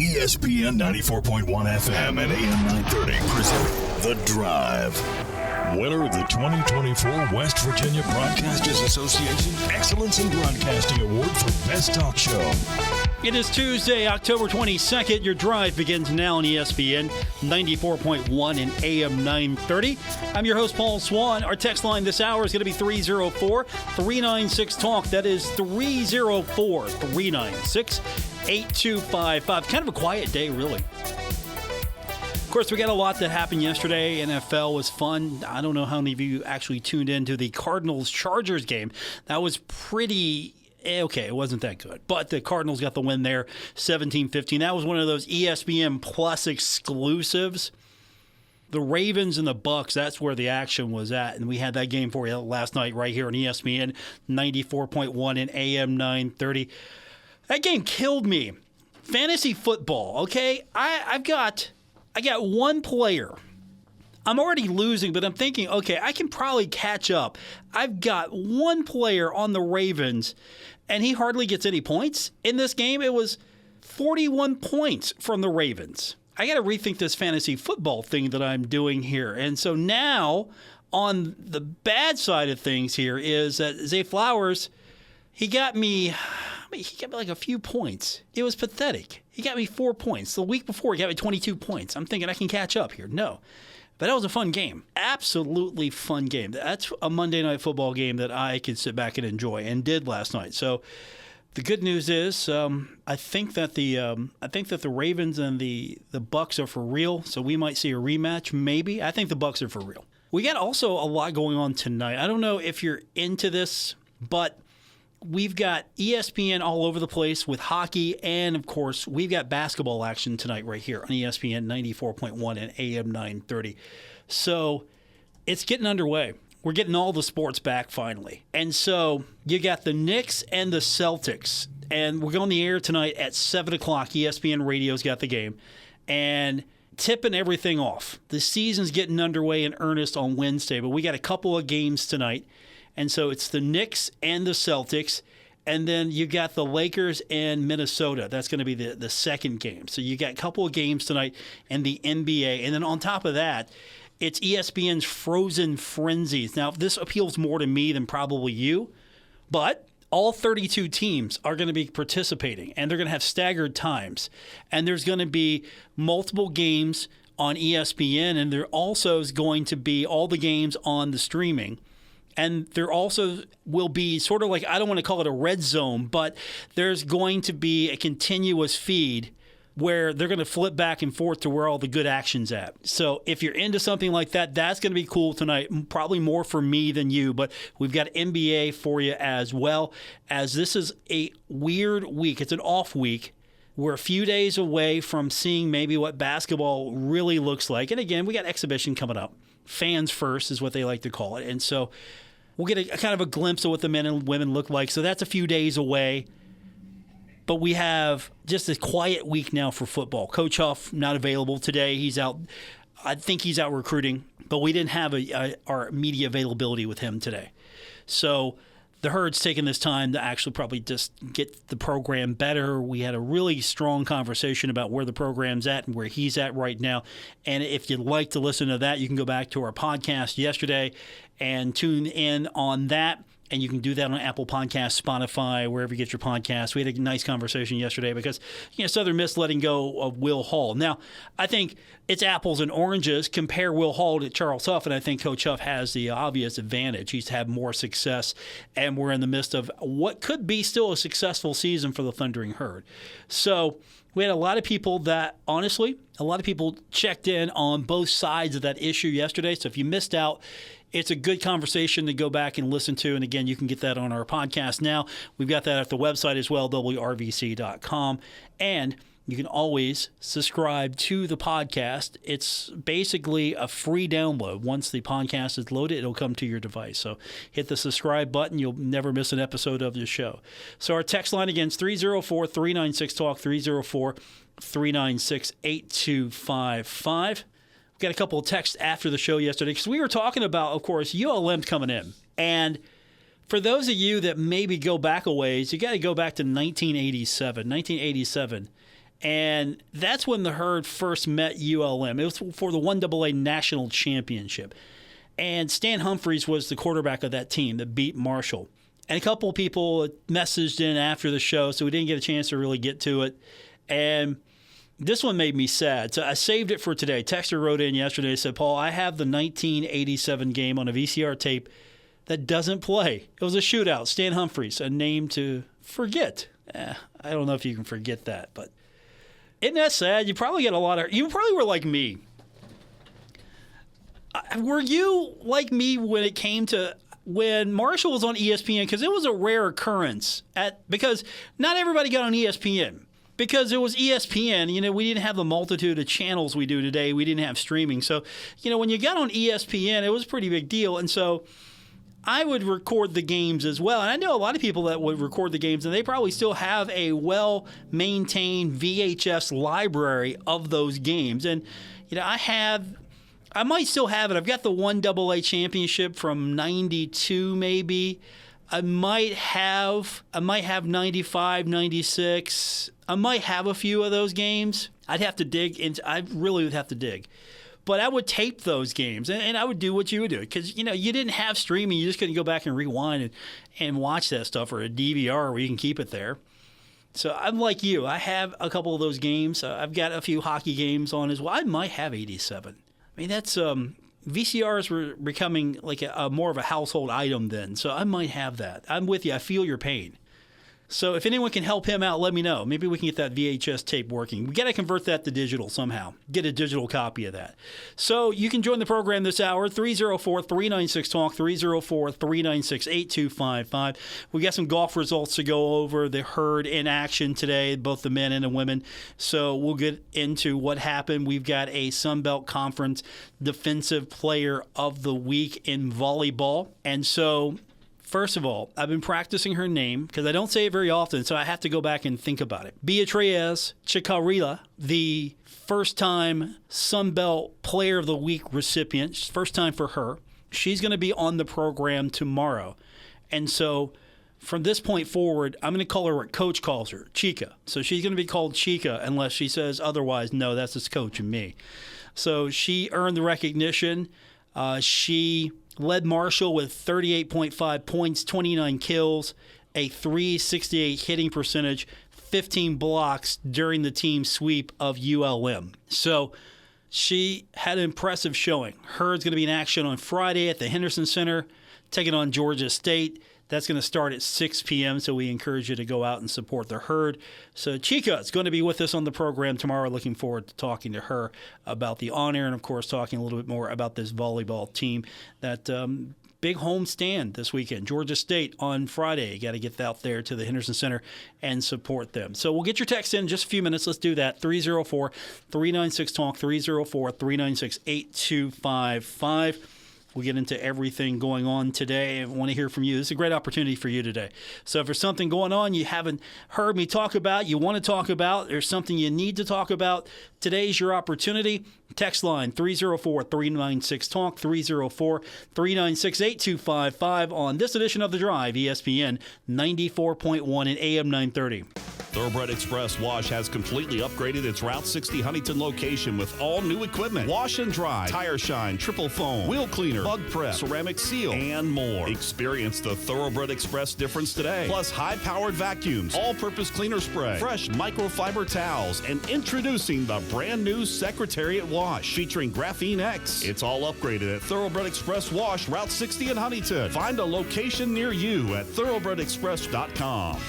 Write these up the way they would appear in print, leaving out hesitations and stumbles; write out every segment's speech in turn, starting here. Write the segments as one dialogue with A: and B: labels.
A: ESPN 94.1 FM and AM 930 present The Drive. Winner of the 2024 West Virginia Broadcasters Association Excellence in Broadcasting Award for Best Talk Show.
B: It is Tuesday, October 22nd. Your drive begins now on ESPN 94.1 and AM 930. I'm your host, Paul Swann. Our text line this hour is going to be 304-396-TALK. That is 304-396-8255. Kind of a quiet day, really. Of course, we got a lot that happened yesterday. NFL was fun. I don't know how many of you actually tuned into the Cardinals-Chargers game. That was pretty okay, it wasn't that good. But the Cardinals got the win there, 17-15. That was one of those ESPN Plus exclusives. The Ravens and the Bucks, that's where the action was at. And we had that game for you last night right here on ESPN 94.1 and AM 930. That game killed me. Fantasy football, okay? I got one player. I'm already losing, but I'm thinking, okay, I can probably catch up. I've got one player on the Ravens, and he hardly gets any points. In this game, it was 41 points from the Ravens. I got to rethink this fantasy football thing that I'm doing here. And so now, on the bad side of things here is that Zay Flowers, he got me like a few points. It was pathetic. He got me 4 points. The week before, he got me 22 points. I'm thinking I can catch up here. No. But that was a fun game. Absolutely fun game. That's a Monday Night Football game that I could sit back and enjoy, and did last night. So the good news is, I think that the Ravens and the Bucks are for real. So we might see a rematch, maybe. I think the Bucks are for real. We got also a lot going on tonight. I don't know if you're into this, but we've got ESPN all over the place with hockey, and, of course, we've got basketball action tonight right here on ESPN 94.1 and AM 930. So it's getting underway. We're getting all the sports back finally. And so you got the Knicks and the Celtics, and we're going on the air tonight at 7 o'clock. ESPN Radio's got the game. And tipping everything off. The season's getting underway in earnest on Wednesday, but we got a couple of games tonight. And so it's the Knicks and the Celtics, and then you got the Lakers and Minnesota. That's going to be the second game. So you got a couple of games tonight and the NBA. And then on top of that, it's ESPN's Frozen Frenzies. Now, this appeals more to me than probably you, but all 32 teams are going to be participating, and they're going to have staggered times. And there's going to be multiple games on ESPN, and there also is going to be all the games on the streaming. And there also will be sort of like, I don't want to call it a red zone, but there's going to be a continuous feed where they're going to flip back and forth to where all the good action's at. So if you're into something like that, that's going to be cool tonight. Probably more for me than you, but we've got NBA for you as well, as this is a weird week. It's an off week. We're a few days away from seeing maybe what basketball really looks like. And again, we got exhibition coming up. Fans first is what they like to call it. And so we'll get a kind of a glimpse of what the men and women look like. So that's a few days away. But we have just a quiet week now for football. Coach Huff not available today. He's out. I think he's out recruiting. But we didn't have our media availability with him today. So the Herd's taking this time to actually probably just get the program better. We had a really strong conversation about where the program's at and where he's at right now. And if you'd like to listen to that, you can go back to our podcast yesterday and tune in on that. And you can do that on Apple Podcasts, Spotify, wherever you get your podcasts. We had a nice conversation yesterday because, Southern Miss letting go of Will Hall. Now, I think it's apples and oranges. Compare Will Hall to Charles Huff, and I think Coach Huff has the obvious advantage. He's had more success, and we're in the midst of what could be still a successful season for the Thundering Herd. So we had a lot of people checked in on both sides of that issue yesterday. So if you missed out, it's a good conversation to go back and listen to. And again, you can get that on our podcast now. We've got that at the website as well, wrvc.com. And you can always subscribe to the podcast. It's basically a free download. Once the podcast is loaded, it'll come to your device. So hit the subscribe button. You'll never miss an episode of the show. So our text line again is 304-396-TALK, 304-396-8255. Got a couple of texts after the show yesterday because we were talking about, of course, ULM coming in. And for those of you that maybe go back a ways, you got to go back to 1987. 1987. And that's when the Herd first met ULM. It was for the 1AA National Championship. And Stan Humphries was the quarterback of that team that beat Marshall. And a couple of people messaged in after the show, so we didn't get a chance to really get to it. And this one made me sad. So I saved it for today. Texter wrote in yesterday and said, Paul, I have the 1987 game on a VCR tape that doesn't play. It was a shootout. Stan Humphries, a name to forget. I don't know if you can forget that, but isn't that sad? You probably were like me. Were you like me when Marshall was on ESPN? Because it was a rare occurrence because not everybody got on ESPN. Because it was ESPN, we didn't have the multitude of channels we do today. We didn't have streaming. So, when you got on ESPN, it was a pretty big deal. And so I would record the games as well. And I know a lot of people that would record the games, and they probably still have a well-maintained VHS library of those games. And, I might still have it. I've got the 1AA championship from 92 maybe. I might have 95, 96. I might have a few of those games. I'd have to dig into. I really would have to dig. But I would tape those games, and I would do what you would do. Because, you didn't have streaming. You just couldn't go back and rewind and watch that stuff, or a DVR where you can keep it there. So I'm like you. I have a couple of those games. I've got a few hockey games on as well. I might have 87. I mean, that's VCRs were becoming like a more of a household item then. So I might have that. I'm with you. I feel your pain. So if anyone can help him out, let me know. Maybe we can get that VHS tape working. We got to convert that to digital somehow. Get a digital copy of that. So you can join the program this hour, 304-396-TALK, 304-396-8255. We got some golf results to go over. The Herd in action today, both the men and the women. So we'll get into what happened. We've got a Sun Belt Conference Defensive Player of the Week in volleyball. And so first of all, I've been practicing her name because I don't say it very often, so I have to go back and think about it. Beatriz Chikarila, the first-time Sun Belt Player of the Week recipient, first time for her. She's going to be on the program tomorrow. And so from this point forward, I'm going to call her what Coach calls her, Chica. So she's going to be called Chica unless she says otherwise. No, that's just Coach and me. So she earned the recognition. She led Marshall with 38.5 points, 29 kills, a .368 hitting percentage, 15 blocks during the team sweep of ULM. So she had an impressive showing. Herd's going to be in action on Friday at the Henderson Center, taking on Georgia State. That's going to start at 6 p.m., so we encourage you to go out and support the Herd. So Chica is going to be with us on the program tomorrow. Looking forward to talking to her about the on-air and, of course, talking a little bit more about this volleyball team. That big home stand this weekend. Georgia State on Friday. You got to get out there to the Henderson Center and support them. So we'll get your text in just a few minutes. Let's do that. 304-396-TALK, 304-396-8255. We'll get into everything going on today. I want to hear from you. This is a great opportunity for you today. So if there's something going on you haven't heard me talk about, you want to talk about, there's something you need to talk about, today's your opportunity. Text line 304-396-TALK, 304-396-8255 on this edition of The Drive, ESPN 94.1 and AM 930.
C: Thoroughbred Express Wash has completely upgraded its Route 60 Huntington location with all new equipment. Wash and dry, tire shine, triple foam, wheel cleaner, bug press, ceramic seal, and more. Experience the Thoroughbred Express difference today. Plus high-powered vacuums, all-purpose cleaner spray, fresh microfiber towels, and introducing the brand new Secretariat Wash featuring Graphene X. It's all upgraded at Thoroughbred Express Wash, Route 60 in Huntington. Find a location near you at thoroughbredexpress.com.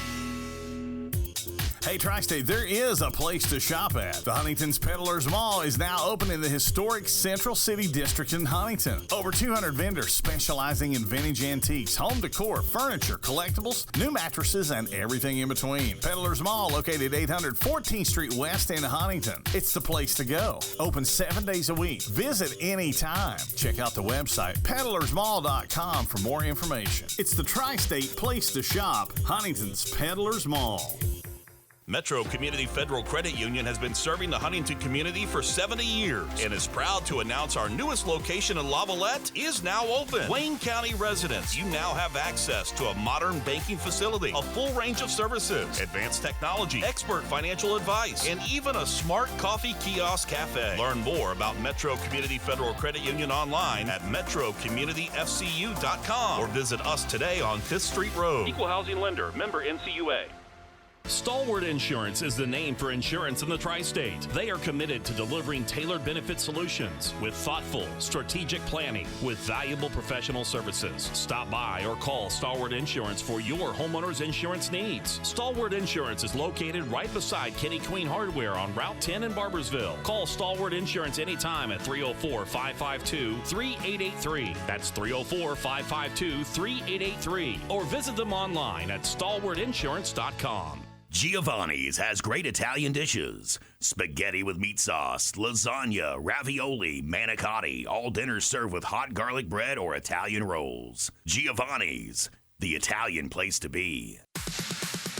D: Hey, Tri-State, there is a place to shop at. The Huntington's Peddlers Mall is now open in the historic Central City District in Huntington. Over 200 vendors specializing in vintage antiques, home decor, furniture, collectibles, new mattresses, and everything in between. Peddlers Mall, located 800 14th Street West in Huntington. It's the place to go. Open 7 days a week. Visit anytime. Check out the website, peddlersmall.com, for more information. It's the Tri-State place to shop, Huntington's Peddlers Mall.
C: Metro Community Federal Credit Union has been serving the Huntington community for 70 years and is proud to announce our newest location in Lavalette is now open. Wayne County residents, you now have access to a modern banking facility, a full range of services, advanced technology, expert financial advice, and even a smart coffee kiosk cafe. Learn more about Metro Community Federal Credit Union online at metrocommunityfcu.com or visit us today on 5th Street Road.
E: Equal housing lender, member NCUA.
F: Stalwart Insurance is the name for insurance in the tri-state. They are committed to delivering tailored benefit solutions with thoughtful, strategic planning with valuable professional services. Stop by or call Stalwart Insurance for your homeowner's insurance needs. Stalwart Insurance is located right beside Kenny Queen Hardware on Route 10 in Barbersville. Call Stalwart Insurance anytime at 304-552-3883. That's 304-552-3883. Or visit them online at stalwartinsurance.com.
G: Giovanni's has great Italian dishes. Spaghetti with meat sauce, lasagna, ravioli, manicotti, all dinners served with hot garlic bread or Italian rolls. Giovanni's, the Italian place to be.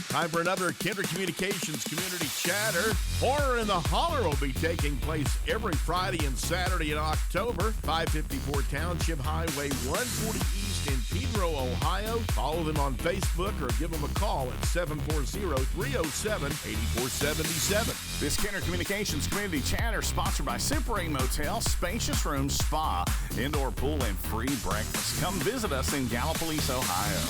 H: Time for another Kinder Communications Community Chatter. Horror in the Holler will be taking place every Friday and Saturday in October. 554 Township Highway 140 East in Pedro, Ohio. Follow them on Facebook or give them a call at 740-307-8477.
D: This Kinder Communications Community Chatter sponsored by Super 8 Motel, spacious room, spa, indoor pool, and free breakfast. Come visit us in Gallipolis, Ohio.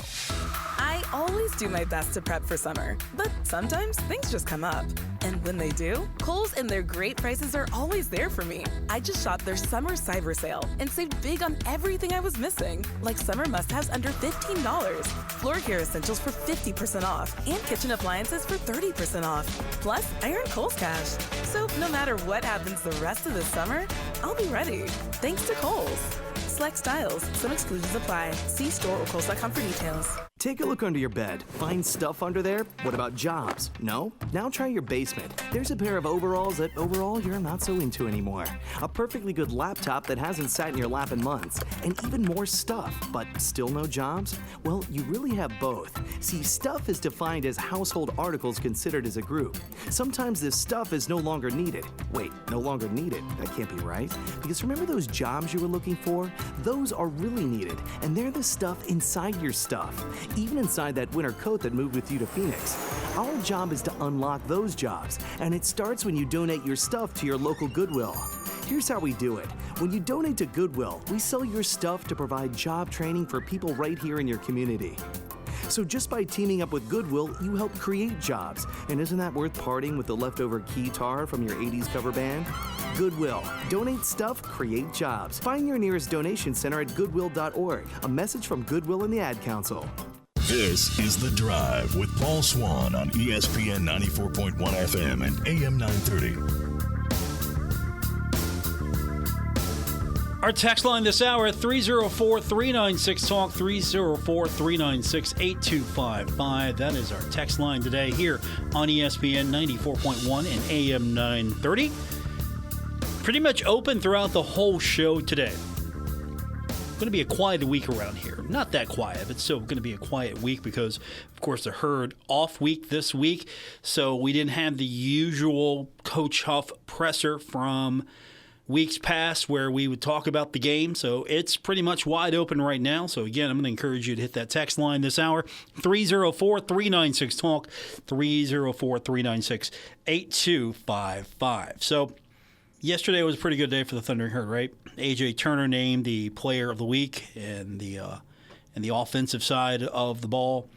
I: I always do my best to prep for summer, but sometimes things just come up. And when they do, Kohl's and their great prices are always there for me. I just shopped their summer cyber sale and saved big on everything I was missing, like summer must-haves under $15, floor care essentials for 50% off, and kitchen appliances for 30% off. Plus, I earned Kohl's cash. So no matter what happens the rest of the summer, I'll be ready. Thanks to Kohl's. Select styles. Some exclusions apply. See store or Kohl's.com for details.
J: Take a look under your bed. Find stuff under there? What about jobs? No? Now try your basement. There's a pair of overalls that overall you're not so into anymore. A perfectly good laptop that hasn't sat in your lap in months. And even more stuff, but still no jobs? Well, you really have both. See, stuff is defined as household articles considered as a group. Sometimes this stuff is no longer needed. Wait, no longer needed? That can't be right. Because remember those jobs you were looking for? Those are really needed, and they're the stuff inside your stuff. Even inside that winter coat that moved with you to Phoenix. Our job is to unlock those jobs, and it starts when you donate your stuff to your local Goodwill. Here's how we do it. When you donate to Goodwill, we sell your stuff to provide job training for people right here in your community. So just by teaming up with Goodwill, you help create jobs. And isn't that worth parting with the leftover guitar from your 80s cover band? Goodwill. Donate stuff, create jobs. Find your nearest donation center at goodwill.org. A message from Goodwill and the Ad Council.
A: This is The Drive with Paul Swann on ESPN 94.1 FM and AM 930.
B: Our text line this hour, 304-396-TALK, 304-396-8255. That is our text line today here on ESPN 94.1 and AM 930. Pretty much open throughout the whole show today. Going to be a quiet week around here. Not that quiet, but still going to be a quiet week because, of course, the Herd off week this week. So we didn't have the usual Coach Huff presser from weeks past where we would talk about the game. So it's pretty much wide open right now. So again, I'm going to encourage you to hit that text line this hour, 304-396-TALK, 304-396-8255. So yesterday was a pretty good day for the Thundering Herd, right? A.J. Turner named the Player of the Week and the offensive side of the ball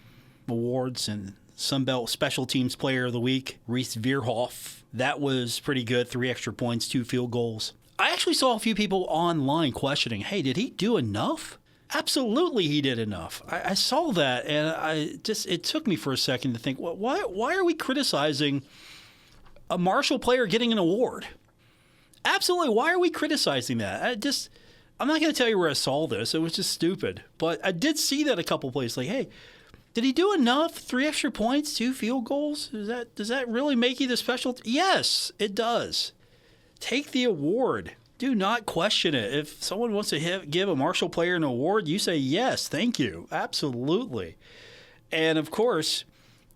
B: awards, and Sunbelt Special Teams Player of the Week, Reese Veerhoff. That was pretty good. 3 extra points, 2 field goals. I actually saw a few people online questioning, hey, did he do enough? Absolutely he did enough. I saw that, and it took me for a second to think, well, why are we criticizing a Marshall player getting an award? Absolutely. Why are we criticizing that? I'm not going to tell you where I saw this. It was just stupid. But I did see that a couple places. Like, hey, did he do enough? 3 extra points, 2 field goals? Does that really make you the special? Yes, it does. Take the award. Do not question it. If someone wants to give a Marshall player an award, you say yes, thank you. Absolutely. And, of course,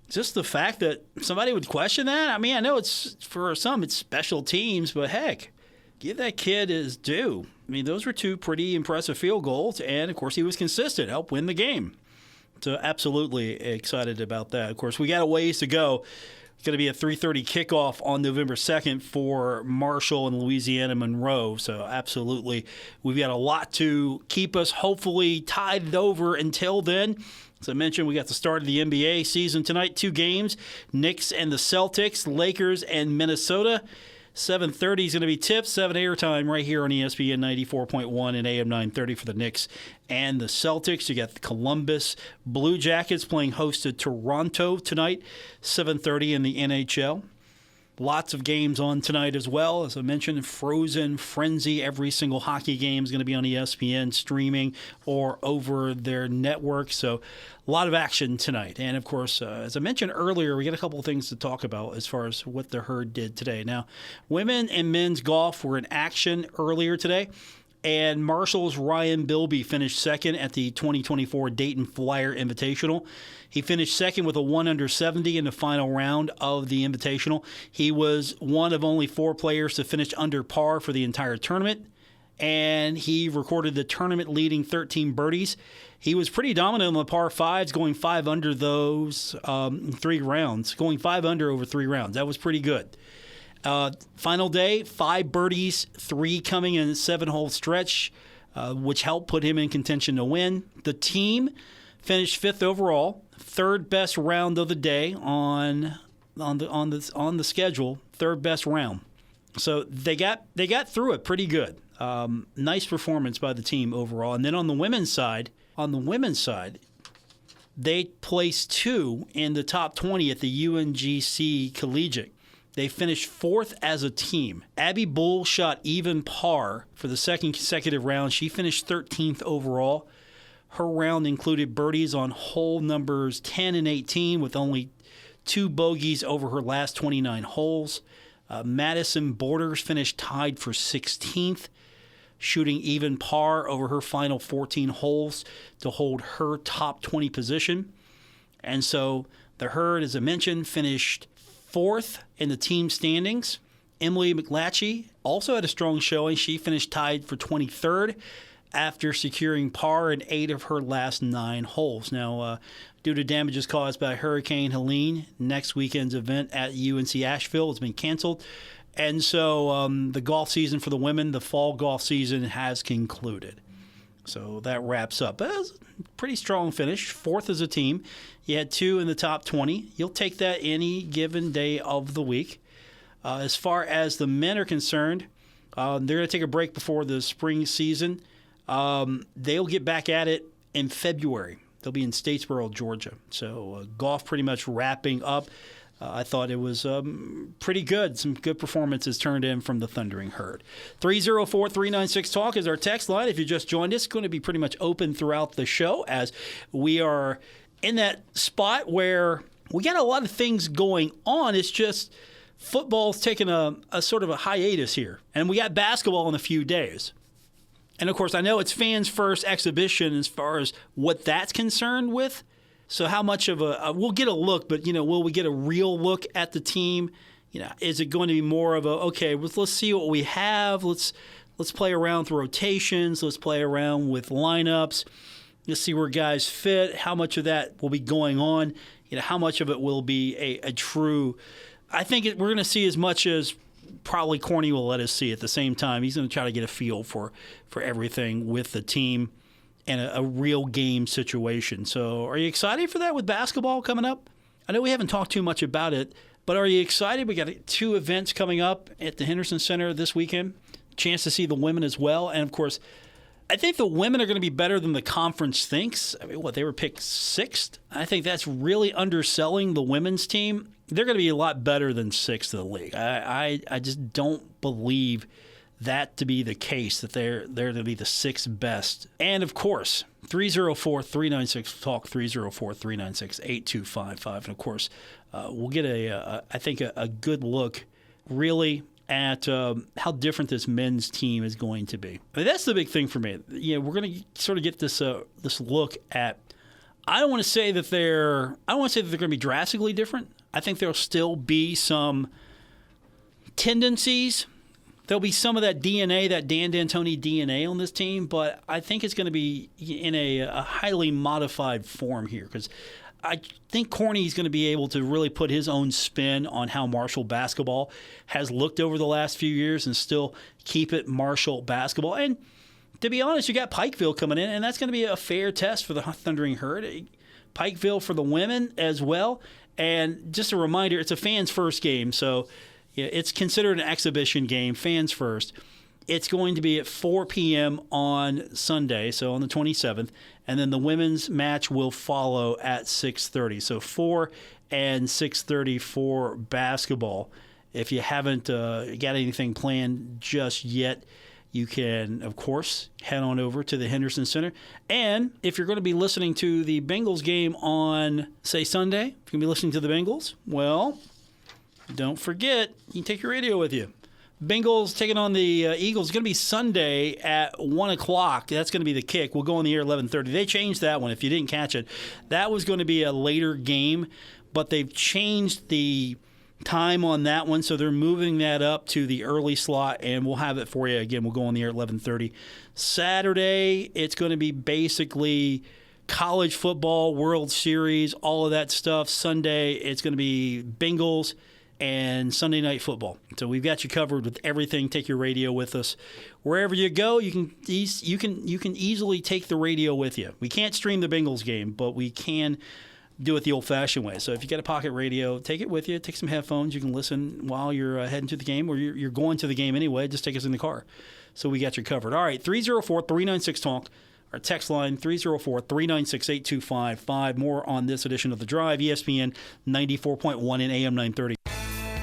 B: just the fact that somebody would question that. I mean, I know it's for some it's special teams, but heck, give that kid his due. I mean, those were two pretty impressive field goals, and of course he was consistent, helped win the game. So absolutely excited about that. Of course, we got a ways to go. It's going to be a 3:30 kickoff on November 2nd for Marshall and Louisiana Monroe. So absolutely, we've got a lot to keep us hopefully tied over until then. As I mentioned, we got the start of the NBA season tonight. 2 games, Knicks and the Celtics, Lakers and Minnesota. 7:30 is going to be tipped, 7 airtime right here on ESPN 94.1 and AM 930 for the Knicks and the Celtics. You got the Columbus Blue Jackets playing host to Toronto tonight, 7:30 in the NHL. Lots of games on tonight as well. As I mentioned, Frozen Frenzy. Every single hockey game is going to be on ESPN streaming or over their network. So a lot of action tonight. And, of course, as I mentioned earlier, we got a couple of things to talk about as far as what the Herd did today. Now, women and men's golf were in action earlier today. And Marshall's Ryan Bilby finished second at the 2024 Dayton Flyer Invitational. He finished second with a 1 under 70 in the final round of the Invitational. He was one of only 4 players to finish under par for the entire tournament, and he recorded the tournament-leading 13 birdies. He was pretty dominant on the par 5s, going 5 under those 3 rounds, going 5 under over 3 rounds. That was pretty good. Final day, 5 birdies, 3 coming in a 7-hole stretch, which helped put him in contention to win. The team finished 5th overall, 3rd best round of the day on the schedule, 3rd best round. So they got through it pretty good. Nice performance by the team overall. And then on the women's side, they placed 2 in the top 20 at the UNGC Collegiate. They finished 4th as a team. Abby Bull shot even par for the second consecutive round. She finished 13th overall. Her round included birdies on hole numbers 10 and 18 with only 2 bogeys over her last 29 holes. Madison Borders finished tied for 16th, shooting even par over her final 14 holes to hold her top 20 position. And so the Herd, as I mentioned, finished 4th in the team standings. Emily McLatchie also had a strong showing. She finished tied for 23rd after securing par in 8 of her last 9 holes. Now, due to damages caused by Hurricane Helene, next weekend's event at UNC Asheville has been canceled. And so the golf season for the women, the fall golf season, has concluded. So that wraps up. That was a pretty strong finish. 4th as a team. You had 2 in the top 20. You'll take that any given day of the week. As far as the men are concerned, they're going to take a break before the spring season. They'll get back at it in February. They'll be in Statesboro, Georgia. So golf pretty much wrapping up. I thought it was pretty good. Some good performances turned in from the Thundering Herd. 304-396-TALK is our text line. If you just joined us, it's going to be pretty much open throughout the show as we are in that spot where we got a lot of things going on. It's just football's taking a sort of a hiatus here. And we got basketball in a few days. And, of course, I know it's fans' first exhibition as far as what that's concerned with. So how much of we'll get a look, but, will we get a real look at the team? Is it going to be more of okay, let's see what we have. Let's play around with rotations. Let's play around with lineups. Let's see where guys fit. How much of that will be going on? How much of it will be a true – I think we're going to see as much as probably Corny will let us see at the same time. He's going to try to get a feel for everything with the team and a real game situation. So are you excited for that with basketball coming up? I know we haven't talked too much about it, but are you excited? We got 2 events coming up at the Henderson Center this weekend. Chance to see the women as well. And, of course, I think the women are going to be better than the conference thinks. I mean, they were picked 6th? I think that's really underselling the women's team. They're going to be a lot better than 6th in the league. I just don't believe that to be the case, that they're going to be the 6th best. And, of course, 304-396-TALK, 304-396-8255. And, of course, we'll get I think a good look, really, at how different this men's team is going to be. I mean, that's the big thing for me. We're going to sort of get this look at I don't want to say that they're going to be drastically different. I think there'll still be some tendencies. There'll be some of that DNA, that Dan D'Antoni DNA on this team, but I think it's going to be in a highly modified form here because I think Corney's going to be able to really put his own spin on how Marshall basketball has looked over the last few years and still keep it Marshall basketball. And to be honest, you got Pikeville coming in, and that's going to be a fair test for the Thundering Herd. Pikeville for the women as well. And just a reminder, it's a fans first game, so it's considered an exhibition game, fans first. It's going to be at 4 p.m. on Sunday, so on the 27th, and then the women's match will follow at 6:30. So 4 and 6:30 for basketball. If you haven't got anything planned just yet, you can, of course, head on over to the Henderson Center. And if you're going to be listening to the Bengals game on, say, Sunday, if you're going to be listening to the Bengals, well, don't forget, you can take your radio with you. Bengals taking on the Eagles. It's going to be Sunday at 1 o'clock. That's going to be the kick. We'll go on the air at 11:30. They changed that one, if you didn't catch it. That was going to be a later game, but they've changed the time on that one, so they're moving that up to the early slot, and we'll have it for you. Again, we'll go on the air at 11:30. Saturday, it's going to be basically college football, World Series, all of that stuff. Sunday, it's going to be Bengals and Sunday Night Football. So we've got you covered with everything. Take your radio with us. Wherever you go, you can easily take the radio with you. We can't stream the Bengals game, but we can do it the old-fashioned way. So if you got a pocket radio, take it with you. Take some headphones. You can listen while you're heading to the game, or you're going to the game anyway. Just take us in the car. So we got you covered. All right, 304-396-TALK. Our text line, 304-396-8255. More on this edition of The Drive, ESPN 94.1 and AM 930.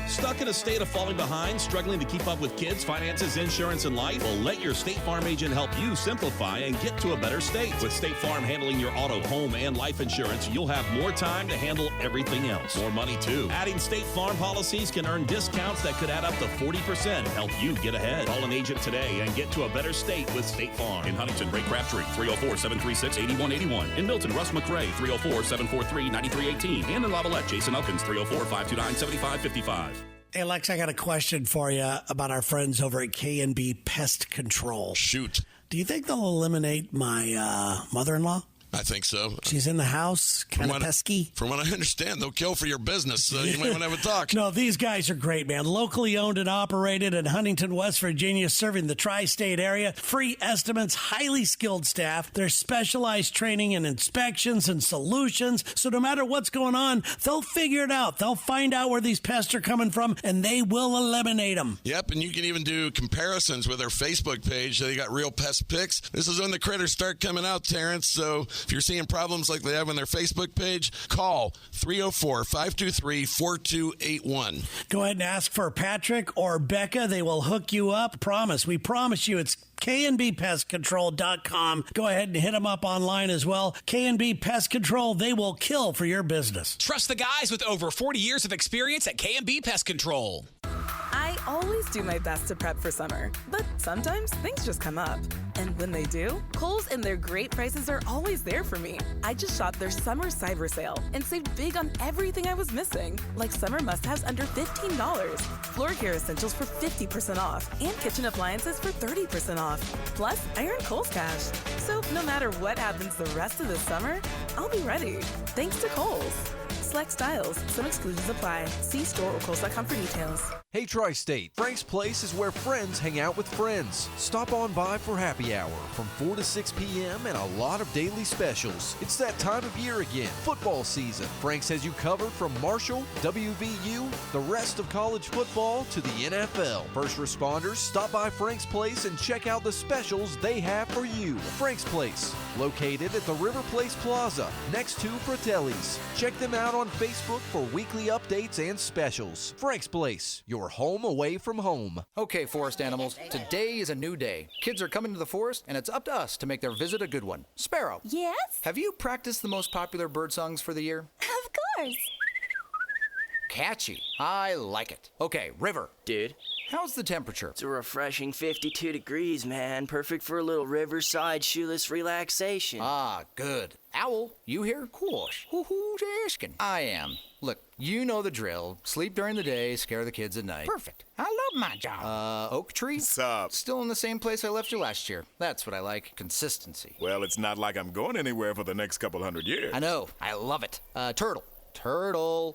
C: Stuck in a state of falling behind, struggling to keep up with kids, finances, insurance, and life? Well, let your State Farm agent help you simplify and get to a better state. With State Farm handling your auto, home, and life insurance, you'll have more time to handle everything else. More money, too. Adding State Farm policies can earn discounts that could add up to 40%. Help you get ahead. Call an agent today and get to a better state with State Farm. In Huntington, Ray Crabtree, 304-736-8181. In Milton, Russ McRae, 304-743-9318. And in Lavallette, Jason Elkins, 304-529-7555.
K: Hey, Lex, I got a question for you about our friends over at K&B Pest Control.
L: Shoot.
K: Do you think they'll eliminate my mother-in-law?
L: I think so.
K: She's in the house, kind of pesky.
L: From what I understand, they'll kill for your business, so you might want to have a talk.
K: No, these guys are great, man. Locally owned and operated in Huntington, West Virginia, serving the tri-state area. Free estimates, highly skilled staff. There's specialized training and inspections and solutions. So no matter what's going on, they'll figure it out. They'll find out where these pests are coming from, and they will eliminate them.
L: Yep, and you can even do comparisons with their Facebook page. They got real pest pics. This is when the critters start coming out, Terrence, so if you're seeing problems like they have on their Facebook page, call 304-523-4281.
K: Go ahead and ask for Patrick or Becca. They will hook you up. We promise you it's KNBPestControl.com. Go ahead and hit them up online as well. K&B Pest Control, they will kill for your business.
M: Trust the guys with over 40 years of experience at K&B Pest Control.
I: I always do my best to prep for summer, but sometimes things just come up. And when they do, Kohl's and their great prices are always there for me. I just shopped their summer cyber sale and saved big on everything I was missing, like summer must-haves under $15, floor care essentials for 50% off, and kitchen appliances for 30% off. Plus, I earned Kohl's cash. So no matter what happens the rest of the summer, I'll be ready. Thanks to Kohl's. Select styles. Some exclusions apply. See store or Kohl's.com for details.
N: Hey Tri-State, Frank's Place is where friends hang out with friends. Stop on by for happy hour from 4 to 6 p.m. and a lot of daily specials. It's that time of year again, football season. Frank's has you covered from Marshall, WVU, the rest of college football to the NFL. First responders, stop by Frank's Place and check out the specials they have for you. Frank's Place, located at the River Place Plaza, next to Fratelli's. Check them out on Facebook for weekly updates and specials. Frank's Place, your home away from home.
O: Okay, forest animals, today is a new day. Kids are coming to the forest, and it's up to us to make their visit a good one. Sparrow.
P: Yes?
O: Have you practiced the most popular bird songs for the year?
P: Of course.
O: Catchy. I like it. Okay, River.
Q: Dude.
O: How's the temperature?
P: It's a refreshing 52 degrees, man. Perfect for a little riverside shoeless relaxation.
O: Ah, good. Owl, you here? Course. Who's asking? I am. Look, you know the drill. Sleep during the day, scare the kids at night. Perfect. I love my job. Oak Tree?
Q: What's up?
O: Still in the same place I left you last year. That's what I like. Consistency.
Q: Well, it's not like I'm going anywhere for the next couple hundred years.
O: I know. I love it. Turtle.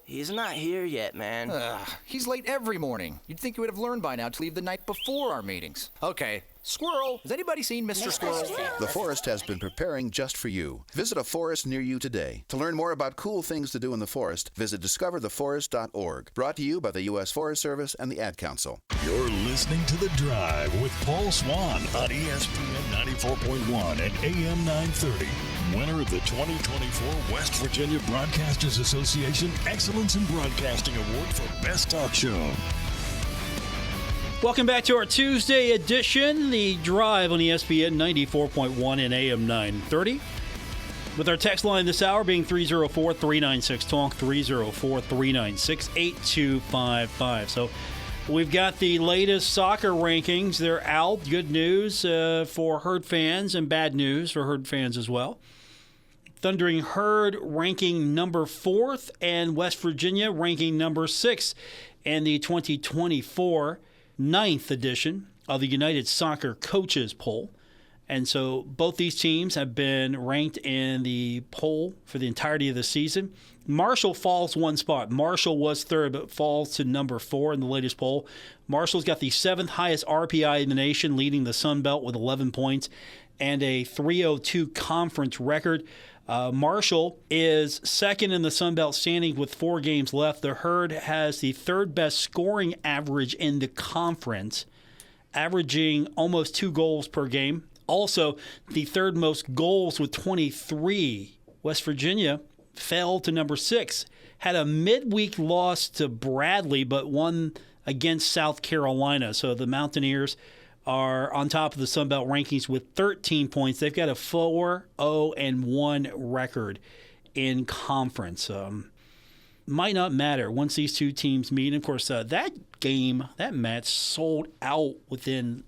P: He's not here yet, man.
O: He's late every morning. You'd think you would have learned by now to leave the night before our meetings. Okay. Squirrel. Has anybody seen Mr. Squirrel?
R: The Forest has been preparing just for you. Visit a forest near you today. To learn more about cool things to do in the forest, visit discovertheforest.org. Brought to you by the U.S. Forest Service and the Ad Council.
A: You're listening to The Drive with Paul Swann on ESPN 94.1 and AM 930. Winner of the 2024 West Virginia Broadcasters Association Excellence in Broadcasting Award for Best Talk Show.
B: Welcome back to our Tuesday edition, The Drive on ESPN 94.1 and AM 930. With our text line this hour being 304-396-TALK, 304-396-8255. So we've got the latest soccer rankings. They're out. Good news for Herd fans and bad news for Herd fans as well. Thundering Herd ranking number 4th and West Virginia ranking number 6 in the 2024 9th edition of the United Soccer Coaches Poll. And so both these teams have been ranked in the poll for the entirety of the season. Marshall falls one spot. Marshall was 3rd, but falls to number 4 in the latest poll. Marshall's got the 7th highest RPI in the nation, leading the Sun Belt with 11 points and a 302 conference record. Marshall is 2nd in the Sun Belt standings with 4 games left. The Herd has the 3rd best scoring average in the conference, averaging almost 2 goals per game. Also, the 3rd most goals with 23. West Virginia fell to number 6. Had a midweek loss to Bradley, but won against South Carolina. So the Mountaineers are on top of the Sun Belt rankings with 13 points. They've got a 4-0-1 record in conference. Might not matter once these two teams meet. And of course, that match sold out within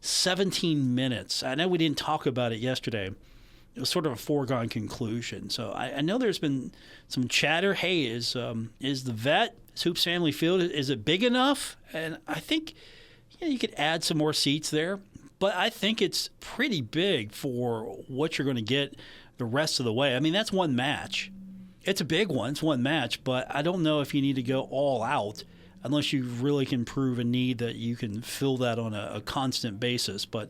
B: 17 minutes. I know we didn't talk about it yesterday. It was sort of a foregone conclusion. So I know there's been some chatter. Hey, is the Vet, Hoops Family Field, is it big enough? And I think you could add some more seats there, but I think it's pretty big for what you're going to get the rest of the way. I mean, that's one match. It's a big one. It's one match, but I don't know if you need to go all out unless you really can prove a need that you can fill that on a constant basis. But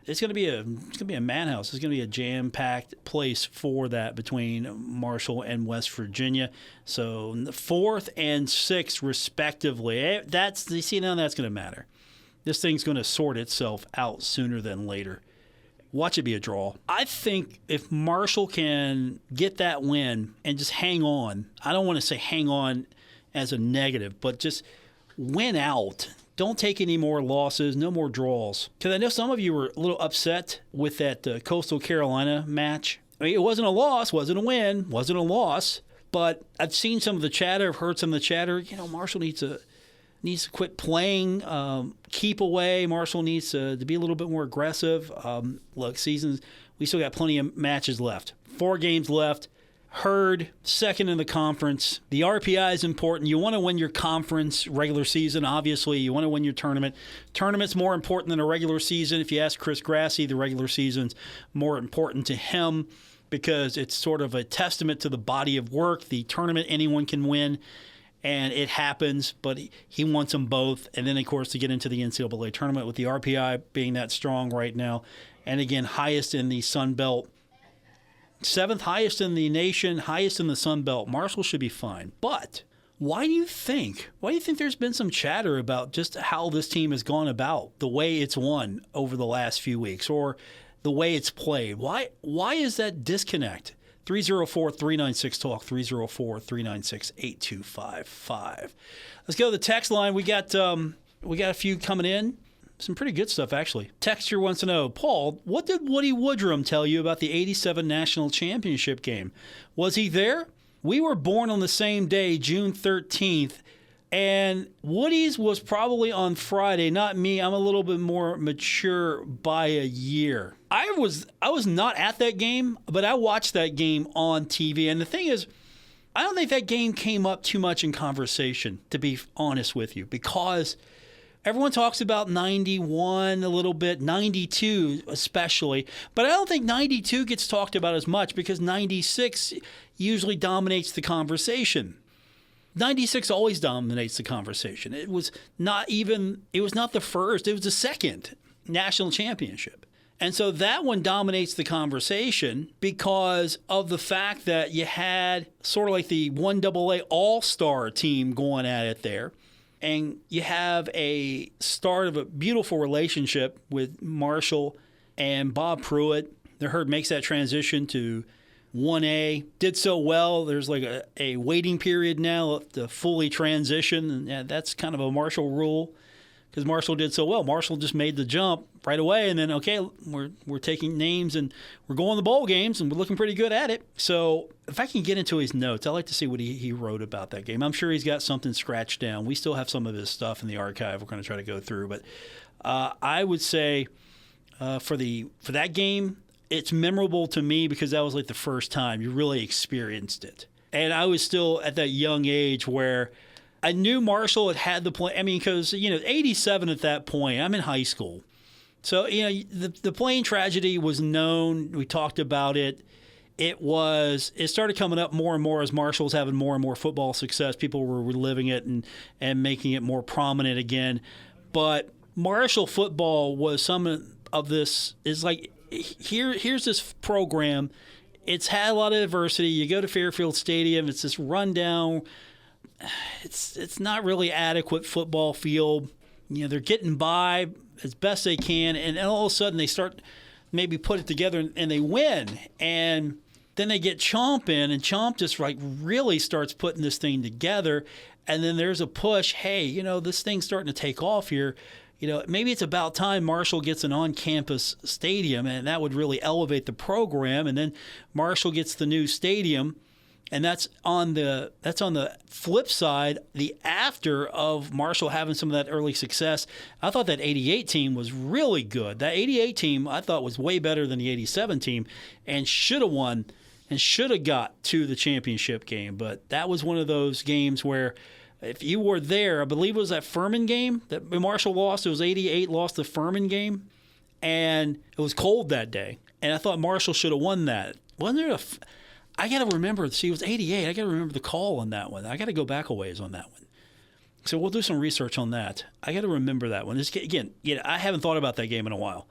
B: it's going to be a madhouse. It's going to be a jam-packed place for that between Marshall and West Virginia. So 4th and 6th, respectively. That's going to matter. This thing's going to sort itself out sooner than later. Watch it be a draw. I think if Marshall can get that win and just hang on, I don't want to say hang on as a negative, but just win out. Don't take any more losses, no more draws. Because I know some of you were a little upset with that Coastal Carolina match. I mean, it wasn't a loss, wasn't a win, wasn't a loss. But I've seen some of the chatter, I've heard some of the chatter. Marshall needs to quit playing, keep away. Marshall needs to be a little bit more aggressive. Look, we still got plenty of matches left. 4 games left. Herd, 2nd in the conference. The RPI is important. You want to win your conference regular season, obviously. You want to win your tournament. Tournament's more important than a regular season. If you ask Chris Grassi, the regular season's more important to him because it's sort of a testament to the body of work. The tournament, anyone can win. And it happens, but he wants them both. And then, of course, to get into the NCAA tournament with the RPI being that strong right now. And, again, highest in the Sun Belt. 7th highest in the nation, highest in the Sun Belt. Marshall should be fine. But why do you think there's been some chatter about just how this team has gone about, the way it's won over the last few weeks, or the way it's played? Why is that disconnect? 304-396-TALK, 304-396-8255. Let's go to the text line. We got a few coming in. Some pretty good stuff, actually. Texture wants to know, Paul, what did Woody Woodrum tell you about the 87 National Championship game? Was he there? We were born on the same day, June 13th, And Woody's was probably on Friday, not me. I'm a little bit more mature by a year. I was not at that game, but I watched that game on TV. And the thing is, I don't think that game came up too much in conversation, to be honest with you, because everyone talks about 91 a little bit, 92 especially, but I don't think 92 gets talked about as much because 96 usually dominates the conversation. 96 always dominates the conversation. It was not the first, it was the second national championship. And so that one dominates the conversation because of the fact that you had sort of like the 1AA all-star team going at it there. And you have a start of a beautiful relationship with Marshall and Bob Pruitt. Herd makes that transition to 1A, did so well. There's like a waiting period now to fully transition. And that's kind of a Marshall rule because Marshall did so well. Marshall just made the jump right away. And then, okay, we're taking names and we're going to bowl games and we're looking pretty good at it. So if I can get into his notes, I'd like to see what he wrote about that game. I'm sure he's got something scratched down. We still have some of his stuff in the archive we're going to try to go through. But I would say for that game, it's memorable to me because that was like the first time you really experienced it. And I was still at that young age where I knew Marshall had the plane. I mean, because, 87 at that point, I'm in high school. So, the plane tragedy was known. We talked about it. It started coming up more and more as Marshall was having more and more football success. People were reliving it and making it more prominent again. But Marshall football was some of this is like, here's this program. It's had a lot of adversity. You go to Fairfield Stadium. It's this rundown. It's not really adequate football field. They're getting by as best they can, and all of a sudden they start maybe put it together and they win. And then they get Chomp in, and Chomp just really starts putting this thing together. And then there's a push. Hey, this thing's starting to take off here. Maybe it's about time Marshall gets an on-campus stadium, and that would really elevate the program. And then Marshall gets the new stadium, and that's on the flip side, the after of Marshall having some of that early success. I thought that 88 team was really good. That 88 team I thought was way better than the 87 team and should have won and should have got to the championship game. But that was one of those games where if you were there, I believe it was that Furman game that Marshall lost. It was 88, lost the Furman game, and it was cold that day. And I thought Marshall should have won that. Wasn't there I got to remember, see, it was 88. I got to remember the call on that one. I got to go back a ways on that one. So we'll do some research on that. I got to remember that one. Again, I haven't thought about that game in a while.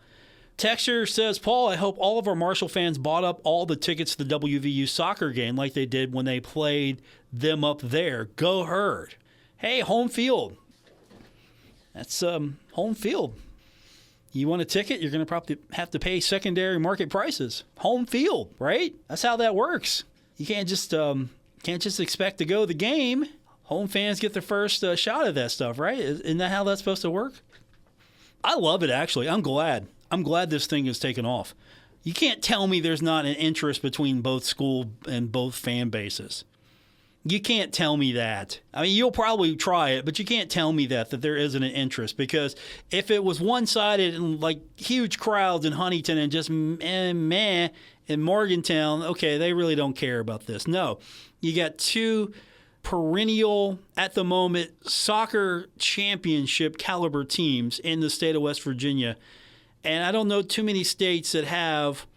B: Texture says, Paul, I hope all of our Marshall fans bought up all the tickets to the WVU soccer game like they did when they played them up there. Go Herd. Hey, home field. That's home field. You want a ticket, you're going to probably have to pay secondary market prices. Home field, right? That's how that works. You can't just expect to go to the game. Home fans get their first shot at that stuff, right? Isn't that how that's supposed to work? I love it, actually. I'm glad this thing is taken off. You can't tell me there's not an interest between both school and both fan bases. You can't tell me that. I mean, you'll probably try it, but you can't tell me that there isn't an interest, because if it was one-sided and like huge crowds in Huntington and just meh in Morgantown, okay, they really don't care about this. No, you got two perennial, at the moment, soccer championship caliber teams in the state of West Virginia, and I don't know too many states that have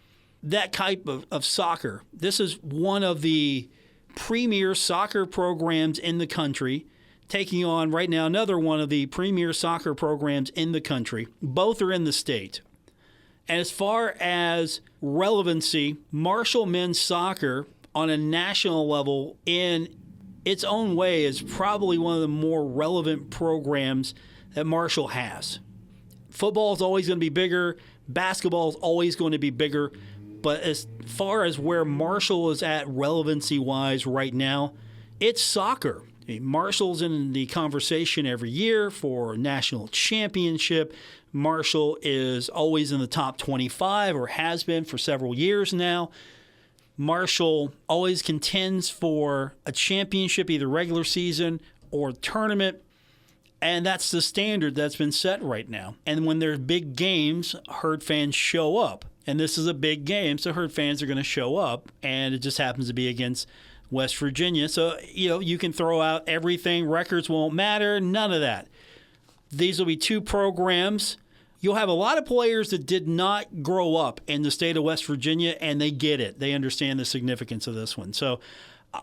B: that type of soccer. This is one of the premier soccer programs in the country, taking on right now another one of the premier soccer programs in the country. Both are in the state. And as far as relevancy, Marshall men's soccer on a national level in its own way is probably one of the more relevant programs that Marshall has. Football is always going to be bigger. Basketball is always going to be bigger. But as far as where Marshall is at relevancy-wise right now, it's soccer. Marshall's in the conversation every year for national championship. Marshall is always in the top 25, or has been for several years now. Marshall always contends for a championship, either regular season or tournament. And that's the standard that's been set right now. And when there's big games, Herd fans show up. And this is a big game, so Herd fans are going to show up. And it just happens to be against West Virginia. So, you can throw out everything. Records won't matter. None of that. These will be two programs. You'll have a lot of players that did not grow up in the state of West Virginia, and they get it. They understand the significance of this one. So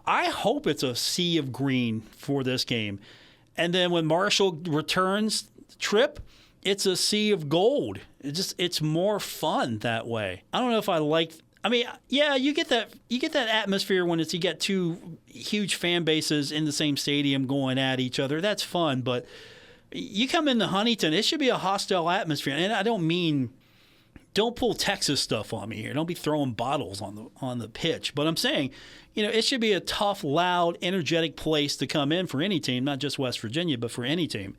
B: I hope it's a sea of green for this game. And then when Marshall returns the trip, it's a sea of gold. It's more fun that way. I don't know if I like. I mean, yeah, you get that atmosphere when you get two huge fan bases in the same stadium going at each other. That's fun, but you come into Huntington, it should be a hostile atmosphere. And I don't mean, don't pull Texas stuff on me here. Don't be throwing bottles on the pitch. But I'm saying, it should be a tough, loud, energetic place to come in for any team, not just West Virginia, but for any team.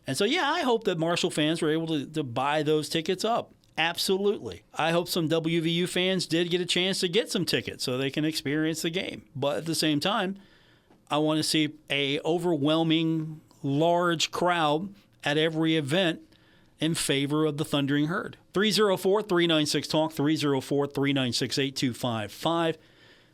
B: And so, yeah, I hope that Marshall fans were able to buy those tickets up. Absolutely. I hope some WVU fans did get a chance to get some tickets so they can experience the game. But at the same time, I want to see a overwhelming, large crowd at every event in favor of the Thundering Herd. 304-396-TALK, 304-396-8255.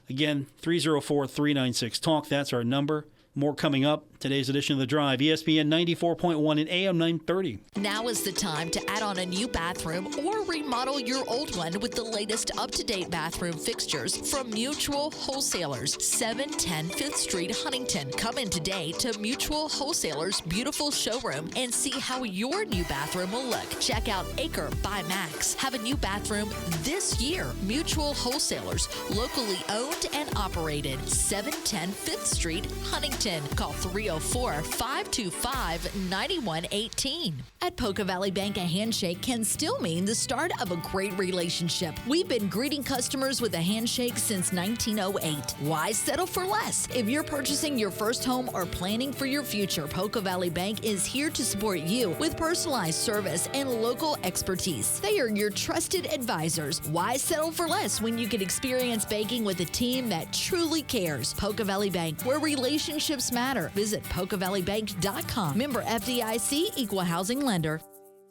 B: Again, 304-396-TALK. That's our number. More coming up. Today's edition of The Drive, ESPN 94.1 and AM 930.
S: Now is the time to add on a new bathroom or remodel your old one with the latest up-to-date bathroom fixtures from Mutual Wholesalers, 710 5th Street, Huntington. Come in today to Mutual Wholesalers' beautiful showroom and see how your new bathroom will look. Check out Acre by Max. Have a new bathroom this year. Mutual Wholesalers, locally owned and operated, 710 5th Street, Huntington. Call 304-525-9118. At Poca Valley Bank, a handshake can still mean the start of a great relationship. We've been greeting customers with a handshake since 1908. Why settle for less? If you're purchasing your first home or planning for your future, Poca Valley Bank is here to support you with personalized service and local expertise. They are your trusted advisors. Why settle for less when you can experience banking with a team that truly cares? Poca Valley Bank, where relationships matter. Visit PocaValleyBank.com. Member FDIC, Equal Housing Lender.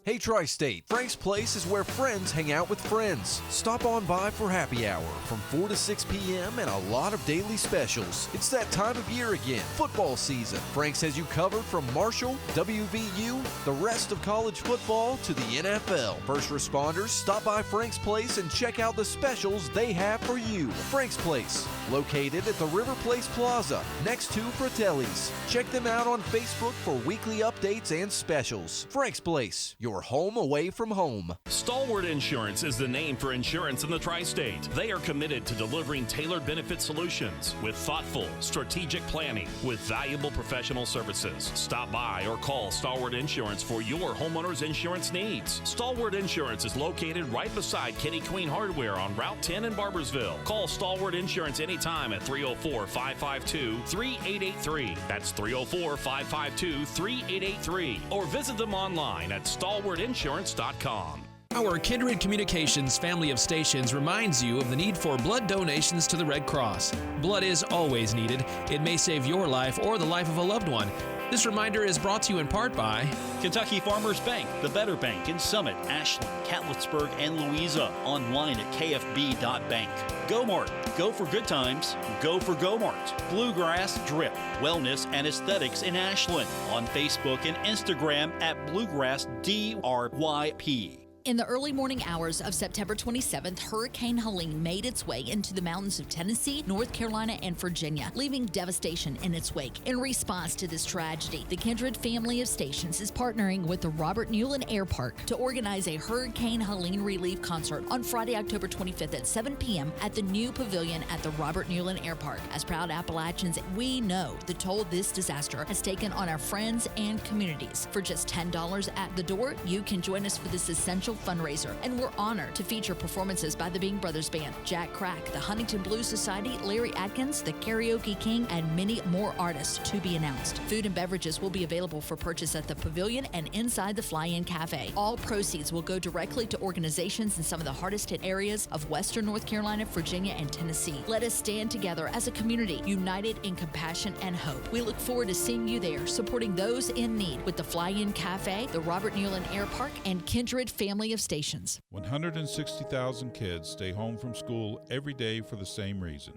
N: Hey Tri-State, Frank's Place is where friends hang out with friends. Stop on by for happy hour from 4 to 6 p.m. and a lot of daily specials. It's that time of year again, football season. Frank's has you covered from Marshall, WVU, the rest of college football to the NFL. First responders, stop by Frank's Place and check out the specials they have for you. Frank's Place, located at the River Place Plaza, next to Fratelli's. Check them out on Facebook for weekly updates and specials. Frank's Place, your home away from home.
F: Stalwart Insurance is the name for insurance in the Tri-State. They are committed to delivering tailored benefit solutions with thoughtful, strategic planning with valuable professional services. Stop by or call Stalwart Insurance for your homeowner's insurance needs. Stalwart Insurance is located right beside Kenny Queen Hardware on Route 10 in Barbersville. Call Stalwart Insurance anytime at 304-552-3883. That's 304-552-3883. Or visit them online at stalwartinsurance.com.
M: Our Kindred Communications family of stations reminds you of the need for blood donations to the Red Cross. Blood is always needed. It may save your life or the life of a loved one. This reminder is brought to you in part by
B: Kentucky Farmers Bank, the Better Bank in Summit, Ashland, Catlettsburg, and Louisa. Online at kfb.bank. GoMart. Go for good times. Go for GoMart. Bluegrass Drip. Wellness and Aesthetics in Ashland. On Facebook and Instagram at Bluegrass DRYP.
S: In the early morning hours of September 27th, Hurricane Helene made its way into the mountains of Tennessee, North Carolina, and Virginia, leaving devastation in its wake. In response to this tragedy, the Kindred family of stations is partnering with the Robert Newland Air Park to organize a Hurricane Helene relief concert on Friday, October 25th at 7 p.m. at the new pavilion at the Robert Newland Air Park. As proud Appalachians, we know the toll this disaster has taken on our friends and communities. For just $10 at the door, you can join us for this essential special fundraiser, and we're honored to feature performances by the Bing Brothers Band, Jack Crack, the Huntington Blues Society, Larry Atkins, the Karaoke King, and many more artists to be announced. Food and beverages will be available for purchase at the Pavilion and inside the Fly-In Cafe. All proceeds will go directly to organizations in some of the hardest hit areas of Western North Carolina, Virginia, and Tennessee. Let us stand together as a community, united in compassion and hope. We look forward to seeing you there, supporting those in need with the Fly-In Cafe, the Robert Newland Air Park, and Kindred family of stations.
T: 160,000 kids stay home from school every day for the same reason: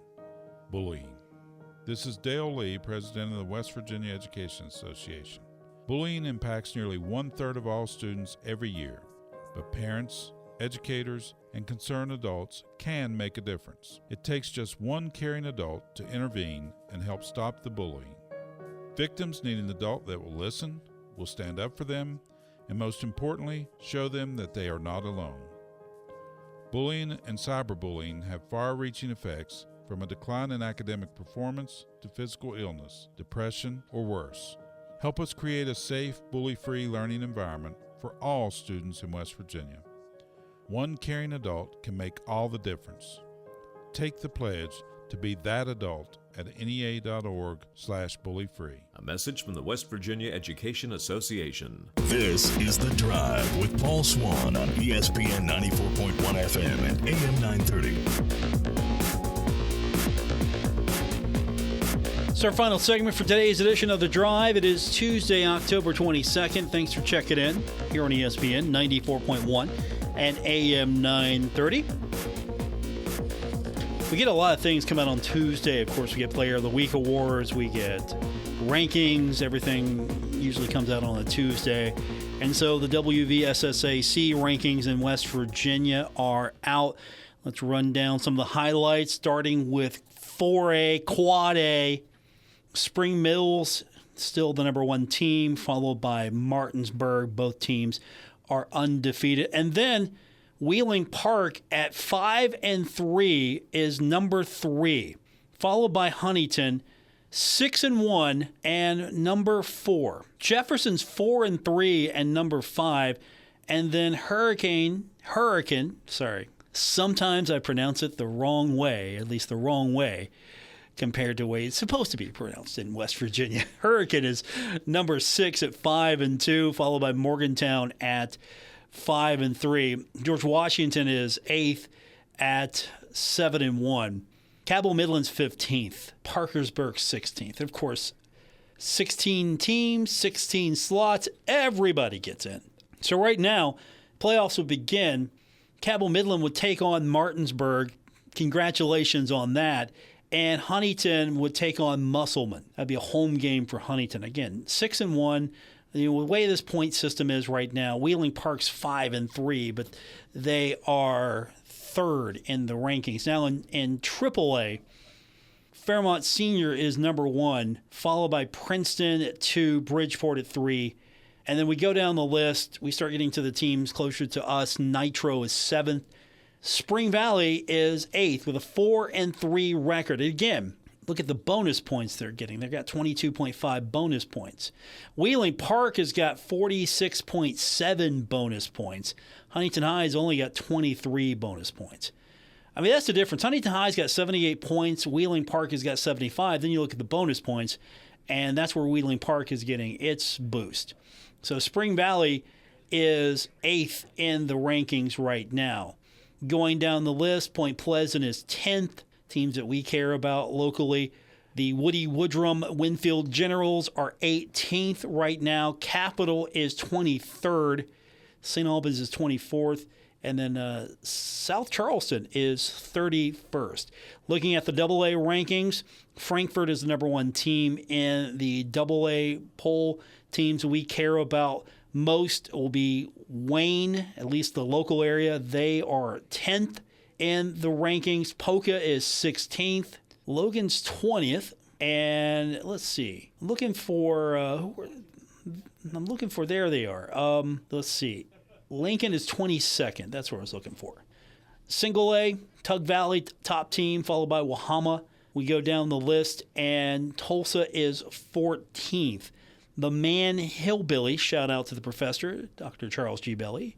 T: bullying. This is Dale Lee, president of the West Virginia Education Association. Bullying impacts nearly 1/3 of all students every year, but parents, educators, and concerned adults can make a difference. It takes just one caring adult to intervene and help stop the bullying. Victims need an adult that will listen, will stand up for them, and most importantly, show them that they are not alone. Bullying and cyberbullying have far-reaching effects, from a decline in academic performance to physical illness, depression, or worse. Help us create a safe, bully-free learning environment for all students in West Virginia. One caring adult can make all the difference. Take the pledge to be that adult at nea.org/bullyfree.
U: A message from the West Virginia Education Association.
A: This is The Drive with Paul Swann on ESPN 94.1 FM and AM 930.
B: It's our final segment for today's edition of The Drive. It is Tuesday, October 22nd. Thanks for checking in here on ESPN 94.1 and AM 930. We get a lot of things come out on Tuesday. Of course, we get Player of the Week awards. We get rankings. Everything usually comes out on a Tuesday. And so the WVSSAC rankings in West Virginia are out. Let's run down some of the highlights, starting with 4A, Quad A. Spring Mills, still the number one team, followed by Martinsburg. Both teams are undefeated. And then Wheeling Park at 5-3 is number 3, followed by Huntington 6-1 and number 4. Jefferson's 4-3 and number 5, and then Hurricane. Sometimes I pronounce it the wrong way, at least the wrong way, compared to the way it's supposed to be pronounced in West Virginia. Hurricane is number 6 at 5-2, followed by Morgantown at 5-3. George Washington is 8th at 7-1. Cabell Midland's 15th. Parkersburg 16th. Of course, 16 teams, 16 slots. Everybody gets in. So right now, playoffs will begin. Cabell Midland would take on Martinsburg. Congratulations on that. And Huntington would take on Musselman. That'd be a home game for Huntington. Again, 6-1. The way this point system is right now, Wheeling Park's 5-3, but they are third in the rankings. Now in AAA, Fairmont Senior is number 1, followed by Princeton at 2, Bridgeport at 3. And then we go down the list. We start getting to the teams closer to us. Nitro is 7th. Spring Valley is 8th with a 4-3 record. Again, look at the bonus points they're getting. They've got 22.5 bonus points. Wheeling Park has got 46.7 bonus points. Huntington High's only got 23 bonus points. I mean, that's the difference. Huntington High's got 78 points. Wheeling Park has got 75. Then you look at the bonus points, and that's where Wheeling Park is getting its boost. So Spring Valley is 8th in the rankings right now. Going down the list, Point Pleasant is 10th. Teams that we care about locally. The Woody Woodrum Winfield Generals are 18th right now. Capital is 23rd. St. Albans is 24th. And then South Charleston is 31st. Looking at the AA rankings, Frankfort is the number 1 team in the AA poll. Teams we care about most will be Wayne, at least the local area. They are 10th in the rankings. Poca is 16th. Logan's 20th. And let's see. I'm looking for there they are. Let's see. Lincoln is 22nd. That's what I was looking for. Single A, Tug Valley, top team, followed by Wahama. We go down the list, and Tulsa is 14th. The Man Hillbilly, shout out to the professor, Dr. Charles G. Belly,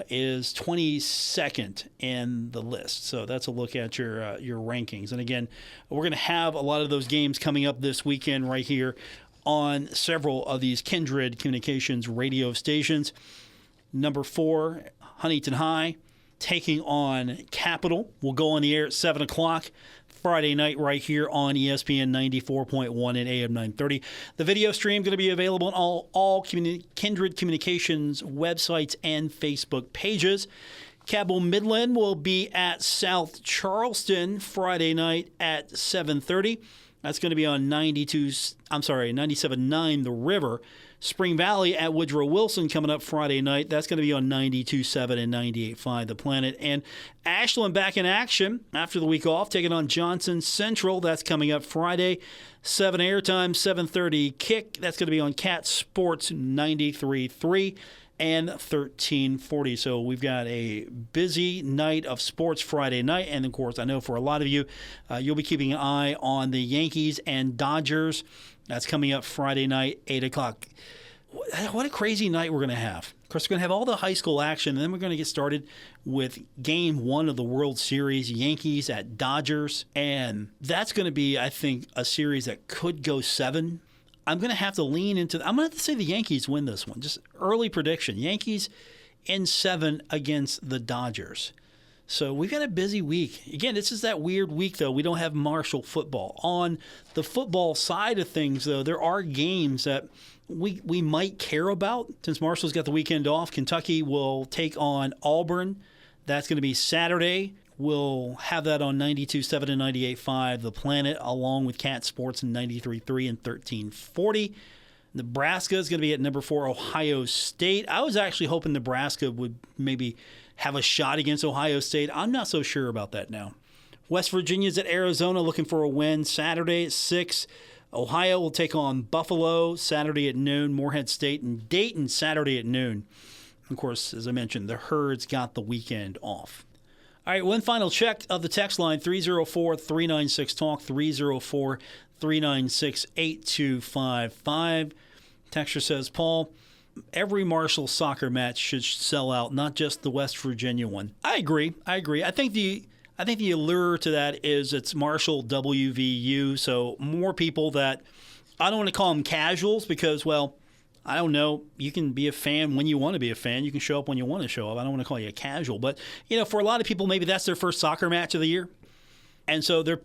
B: is 22nd in the list. So that's a look at your rankings. And again, we're going to have a lot of those games coming up this weekend right here on several of these Kindred Communications radio stations. Number 4, Huntington High taking on Capital. We'll go on the air at 7 o'clock Friday night right here on ESPN 94.1 and AM 930. The video stream going to be available on all Kindred Communications websites and Facebook pages. Cabell Midland will be at South Charleston Friday night at 7:30. That's going to be on 97.9 The River. Spring Valley at Woodrow Wilson coming up Friday night. That's going to be on 92.7 and 98.5 The Planet. And Ashland back in action after the week off, taking on Johnson Central. That's coming up Friday. 7 airtime, 7:30 kick. That's going to be on Cat Sports 93.3 and 1340. So we've got a busy night of sports Friday night. And, of course, I know for a lot of you, you'll be keeping an eye on the Yankees and Dodgers. That's coming up Friday night, 8 o'clock. What a crazy night we're going to have. Of course, we're going to have all the high school action, and then we're going to get started with Game 1 of the World Series, Yankees at Dodgers. And that's going to be, I think, a series that could go 7. I'm going to have to lean into – I'm going to have to say the Yankees win this one. Just early prediction. Yankees in 7 against the Dodgers. So we've got a busy week. Again, this is that weird week, though. We don't have Marshall football. On the football side of things, though, there are games that we might care about. Since Marshall's got the weekend off, Kentucky will take on Auburn. That's going to be Saturday. We'll have that on 92.7 and 98.5 The Planet, along with Cat Sports and 93.3 and 1340. Nebraska is going to be at number 4, Ohio State. I was actually hoping Nebraska would maybe have a shot against Ohio State. I'm not so sure about that now. West Virginia's at Arizona looking for a win Saturday at 6. Ohio will take on Buffalo Saturday at noon. Morehead State and Dayton Saturday at noon. Of course, as I mentioned, the Herds got the weekend off. All right, one final check of the text line, 304-396-TALK, 304-396-8255. Texture says, Paul, every Marshall soccer match should sell out, not just the West Virginia one. I agree. I think the allure to that is it's Marshall WVU, so more people that I don't want to call them casuals because, well, I don't know. You can be a fan when you want to be a fan. You can show up when you want to show up. I don't want to call you a casual, but for a lot of people, maybe that's their first soccer match of the year. And so they're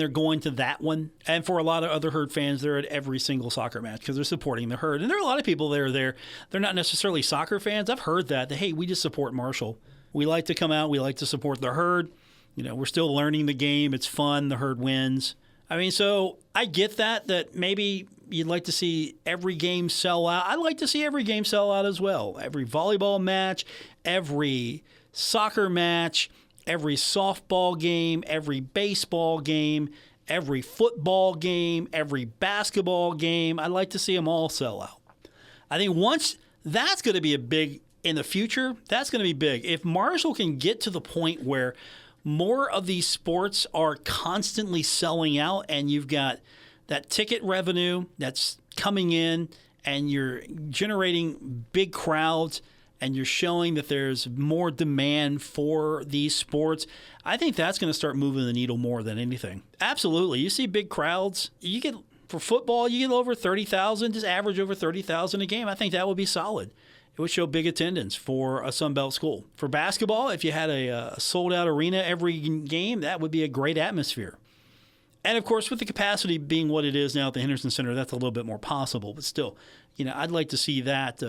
B: going to that one. And for a lot of other Herd fans, they're at every single soccer match because they're supporting the Herd. And there are a lot of people that are there. They're not necessarily soccer fans. I've heard that, hey, we just support Marshall. We like to come out. We like to support the Herd. We're still learning the game. It's fun. The Herd wins. I mean, so I get that maybe you'd like to see every game sell out. I'd like to see every game sell out as well. Every volleyball match, every soccer match, every softball game, every baseball game, every football game, every basketball game. I'd like to see them all sell out. I think once that's going to be a big, in the future, that's going to be big. If Marshall can get to the point where more of these sports are constantly selling out and you've got that ticket revenue that's coming in and you're generating big crowds and you're showing that there's more demand for these sports, I think that's going to start moving the needle more than anything. Absolutely. You see big crowds. For football, you get over 30,000, just average over 30,000 a game. I think that would be solid. It would show big attendance for a Sunbelt school. For basketball, if you had a sold-out arena every game, that would be a great atmosphere. And, of course, with the capacity being what it is now at the Henderson Center, that's a little bit more possible. But still, I'd like to see that.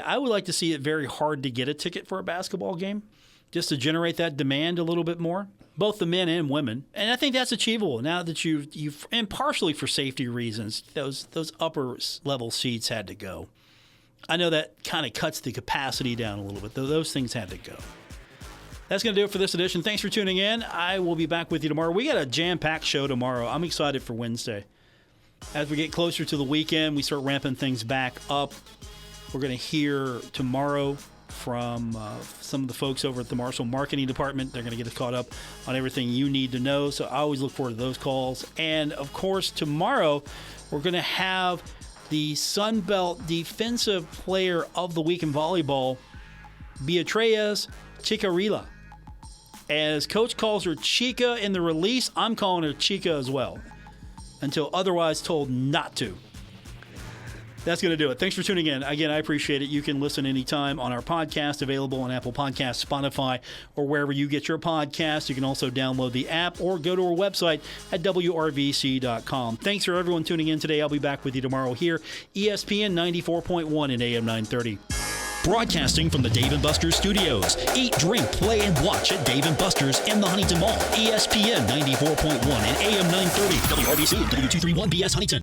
B: I would like to see it very hard to get a ticket for a basketball game just to generate that demand a little bit more, both the men and women. And I think that's achievable now that you've and partially for safety reasons, those upper level seats had to go. I know that kind of cuts the capacity down a little bit, though those things had to go. That's going to do it for this edition. Thanks for tuning in. I will be back with you tomorrow. We got a jam-packed show tomorrow. I'm excited for Wednesday. As we get closer to the weekend, we start ramping things back up. We're going to hear tomorrow from some of the folks over at the Marshall Marketing Department. They're going to get us caught up on everything you need to know. So I always look forward to those calls. And, of course, tomorrow we're going to have the Sunbelt Defensive Player of the Week in volleyball Beatriz Chicarilla. As Coach calls her Chica in the release, I'm calling her Chica as well, until otherwise told not to. That's going to do it. Thanks for tuning in. Again, I appreciate it. You can listen anytime on our podcast, available on Apple Podcasts, Spotify, or wherever you get your podcasts. You can also download the app or go to our website at WRVC.com. Thanks for everyone tuning in today. I'll be back with you tomorrow here, ESPN 94.1 and AM 930.
A: Broadcasting from the Dave & Buster's studios. Eat, drink, play, and watch at Dave & Buster's in the Huntington Mall. ESPN 94.1 and AM 930. WRVC, W231BS Huntington.